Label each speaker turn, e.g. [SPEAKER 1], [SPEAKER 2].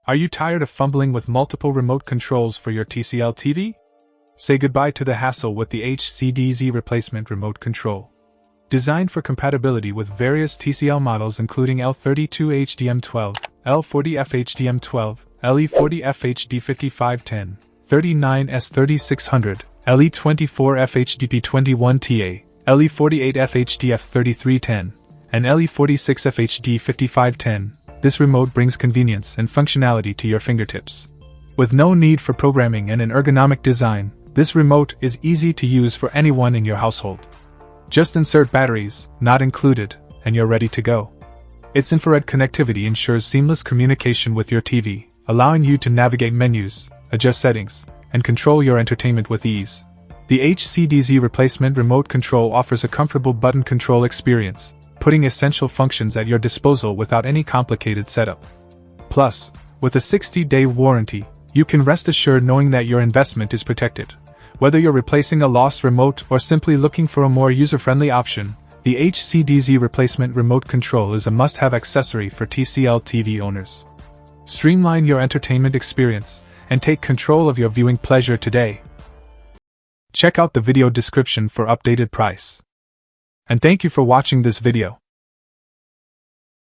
[SPEAKER 1] Are you tired of fumbling with multiple remote controls for your TCL TV? Say goodbye to the hassle with the HCDZ replacement remote control. Designed for compatibility with various TCL models including L32HDM12, L40FHDM12, LE40FHD5510, 39S3600, LE24FHDP21TA, LE48FHDF3310, and LE46FHD5510, this remote brings convenience and functionality to your fingertips. With no need for programming and an ergonomic design, this remote is easy to use for anyone in your household. Just insert batteries, not included, and you're ready to go. Its infrared connectivity ensures seamless communication with your TV, allowing you to navigate menus, adjust settings, and control your entertainment with ease. The HCDZ replacement remote control offers a comfortable button control experience, putting essential functions at your disposal without any complicated setup. Plus, with a 60-day warranty, you can rest assured knowing that your investment is protected. Whether you're replacing a lost remote or simply looking for a more user-friendly option, the HCDZ replacement remote control is a must-have accessory for TCL TV owners. Streamline your entertainment experience and take control of your viewing pleasure today. Check out the video description for updated price. And thank you for watching this video.